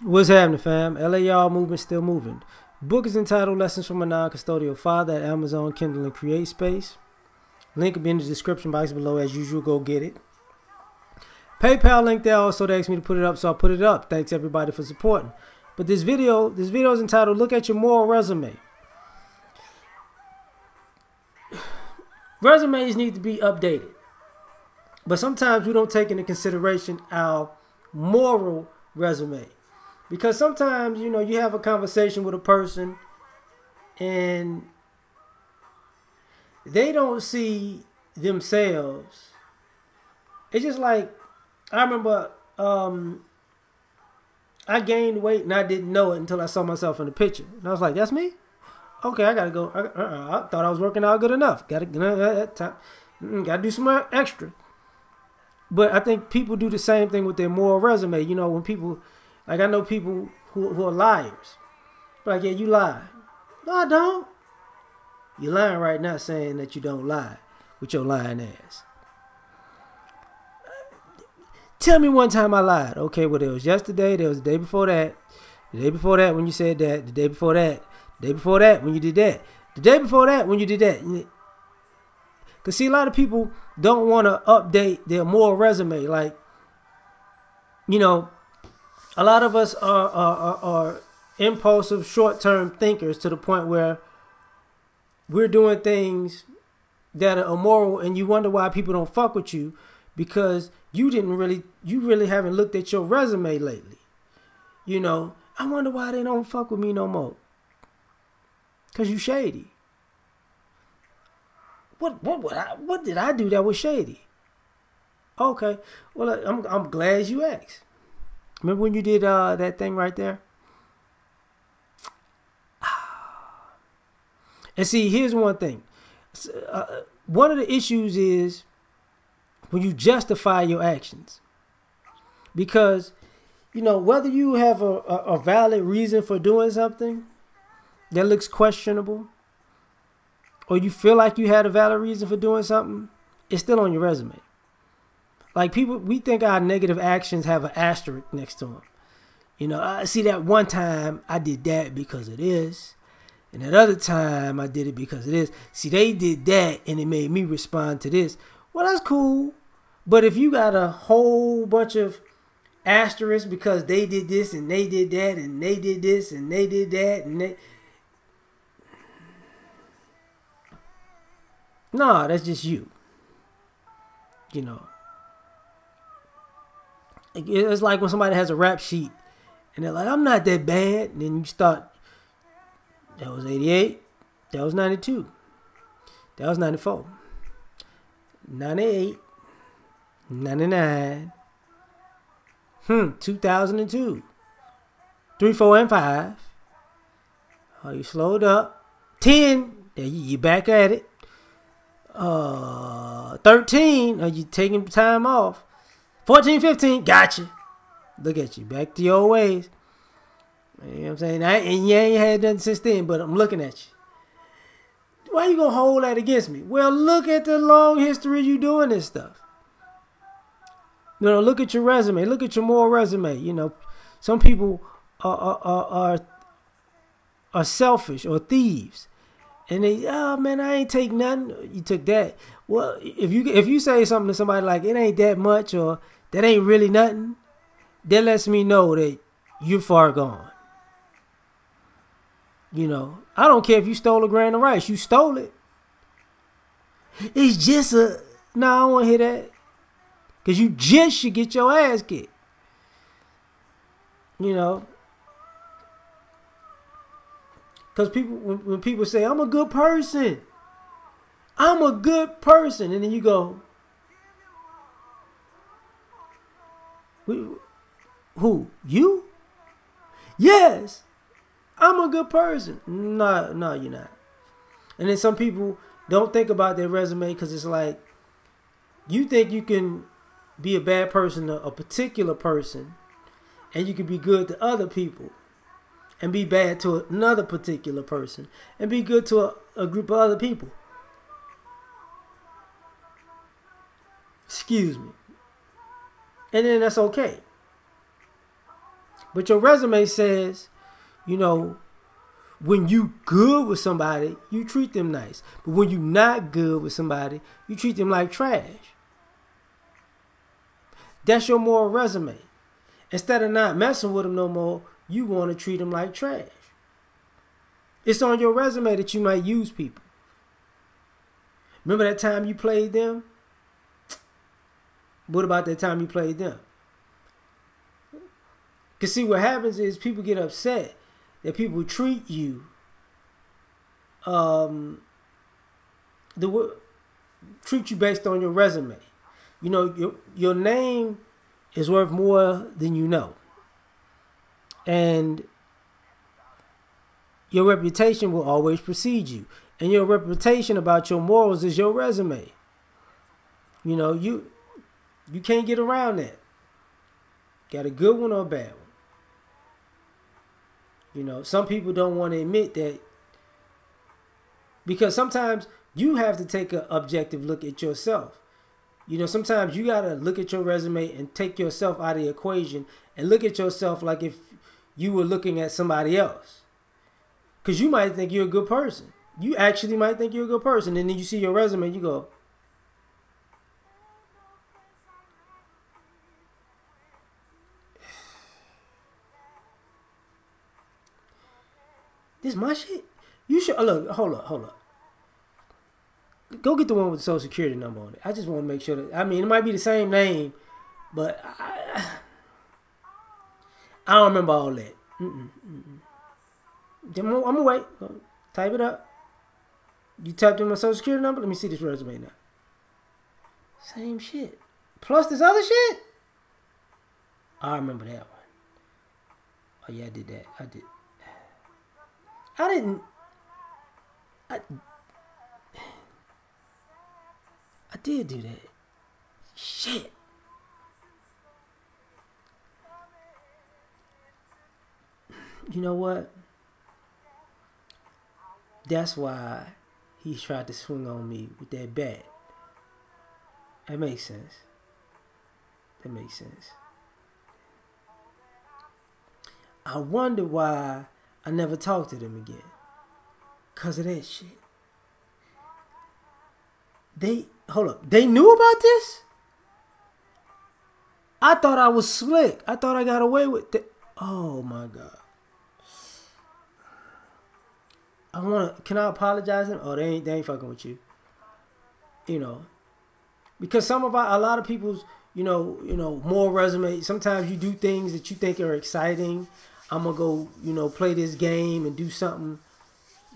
What's happening, fam? L.A.R. movement still moving. Book is entitled Lessons from a Non-Custodial Father at Amazon, Kindle, and Create Space. Link will be in the description box below as usual. Go get it. PayPal link there also. They asked me to put it up, so I put it up. Thanks everybody for supporting. But this video is entitled Look at Your Moral Resume. Resumes need to be updated. But sometimes we don't take into consideration our moral resume. Because sometimes, you have a conversation with a person and they don't see themselves. It's just like, I remember I gained weight and I didn't know it until I saw myself in the picture. And I was like, that's me? Okay, I got to go. I thought I was working out good enough. Got to do some more extra. But I think people do the same thing with their moral resume. When people... Like, I know people who are liars. Like, yeah, you lie. No, I don't. You're lying right now saying that you don't lie with your lying ass. Tell me one time I lied. Okay, well, there was yesterday. There was the day before that. The day before that when you said that. The day before that. The day before that when you did that. The day before that when you did that. Because, see, a lot of people don't want to update their moral resume. Like, a lot of us are impulsive, short-term thinkers to the point where we're doing things that are immoral, and you wonder why people don't fuck with you because you really haven't looked at your resume lately. I wonder why they don't fuck with me no more. Cause you shady. What did I do that was shady? Okay, well I'm glad you asked. Remember when you did that thing right there? And see, here's one thing. One of the issues is when you justify your actions. Because, whether you have a valid reason for doing something that looks questionable, or you feel like you had a valid reason for doing something, it's still on your resume. Like we think our negative actions have an asterisk next to them. I see that one time I did that because of this. And that other time I did it because of this. See, they did that and it made me respond to this. Well, that's cool. But if you got a whole bunch of asterisks because they did this and they did that and they did this and they did that and they... No, that's just you. It's like when somebody has a rap sheet and they're like, I'm not that bad. And then you start, that was 88, that was 92, that was 94, 98, 99, 2002, 3, 4, and 5. Oh, you slowed up. 10, you back at it. 13, you taking time off. 14, 15, gotcha. Look at you, back to your old ways. You know what I'm saying? And you ain't had nothing since then, but I'm looking at you. Why you gonna hold that against me? Well, look at the long history of you doing this stuff. Look at your resume. Look at your moral resume. Some people are selfish or thieves. And they, oh man, I ain't take nothing. You took that. Well, if you say something to somebody like it ain't that much or that ain't really nothing, that lets me know that you're far gone. I don't care if you stole a grain of rice. You stole it. It's just no, I don't want to hear that. Because you just should get your ass kicked. Because when people say, I'm a good person. I'm a good person. And then you go, who? You? Yes. I'm a good person. No, you're not. And then some people don't think about their resume because it's like, you think you can be a bad person to a particular person and you can be good to other people and be bad to another particular person and be good to a group of other people. Excuse me. And then that's okay. But your resume says, you know, when you good with somebody, you treat them nice. But when you not good with somebody, you treat them like trash. That's your moral resume. Instead of not messing with them no more, you want to treat them like trash. It's on your resume that you might use people. Remember that time you played them? What about that time you played them? Because see, what happens is people get upset that people treat you treat you based on your resume. You know, your name is worth more than you know. And your reputation will always precede you. And your reputation about your morals is your resume. You know, you can't get around that. Got a good one or a bad one. You know, some people don't want to admit that, because sometimes you have to take an objective look at yourself. You know, sometimes you got to look at your resume and take yourself out of the equation and look at yourself like if you were looking at somebody else. Because you might think you're a good person. You actually might think you're a good person. And then you see your resume and you go, this is my shit? You should, look, hold up. Go get the one with the social security number on it. I just want to make sure that, I mean, it might be the same name, but I don't remember all that. I'm going to wait. Type it up. You typed in my social security number? Let me see this resume now. Same shit. Plus this other shit? I remember that one. Oh, yeah, I did that. I did do that. Shit. You know what? That's why he tried to swing on me with that bat. That makes sense. I wonder why I never talked to them again. 'Cause of that shit. Hold up. They knew about this? I thought I was slick. I thought I got away with that. Oh my God. Can I apologize to them? Oh, they ain't fucking with you. You know. Because a lot of people's, more resume, sometimes you do things that you think are exciting. I'm going to go, play this game and do something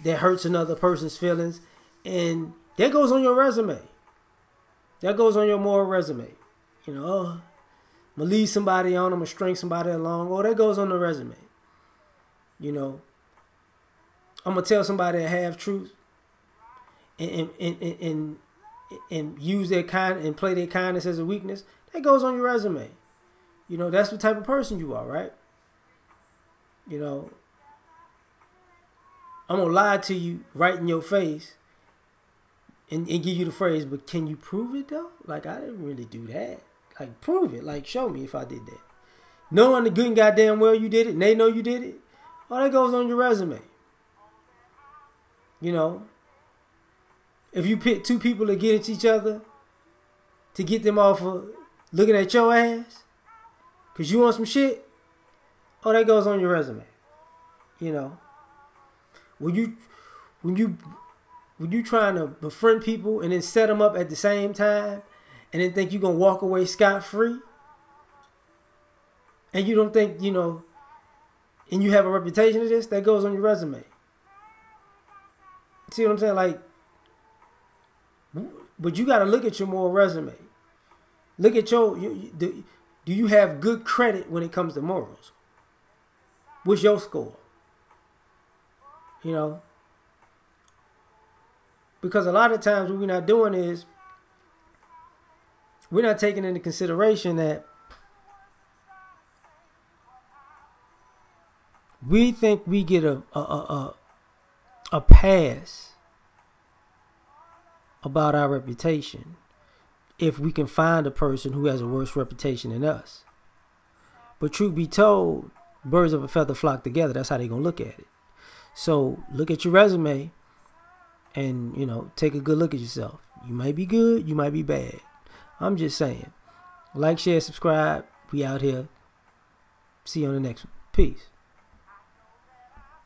that hurts another person's feelings. And that goes on your resume. That goes on your moral resume. I'm going to lead somebody on. I'm going to string somebody along. Oh, that goes on the resume. I'm going to tell somebody a half truth and use their kind and play their kindness as a weakness. That goes on your resume. That's the type of person you are, right? I'm going to lie to you right in your face and give you the phrase, but can you prove it though? Like, I didn't really do that. Like, prove it. Like, show me if I did that. Knowing the good and goddamn well you did it and they know you did it, all that goes on your resume. If you pick two people against each other to get them off of looking at your ass because you want some shit, oh, that goes on your resume. When you trying to befriend people and then set them up at the same time and then think you're going to walk away scot-free and you don't think, and you have a reputation of this, that goes on your resume. See what I'm saying? Like, but you got to look at your moral resume. Look at do you have good credit when it comes to morals? What's your score? Because a lot of times what we're not doing is we're not taking into consideration that we think we get a pass about our reputation if we can find a person who has a worse reputation than us. But truth be told, Birds of a feather flock together. That's how they're going to look at it. So look at your resume and, take a good look at yourself. You might be good. You might be bad. I'm just saying. Like, share, subscribe. We out here. See you on the next one. Peace.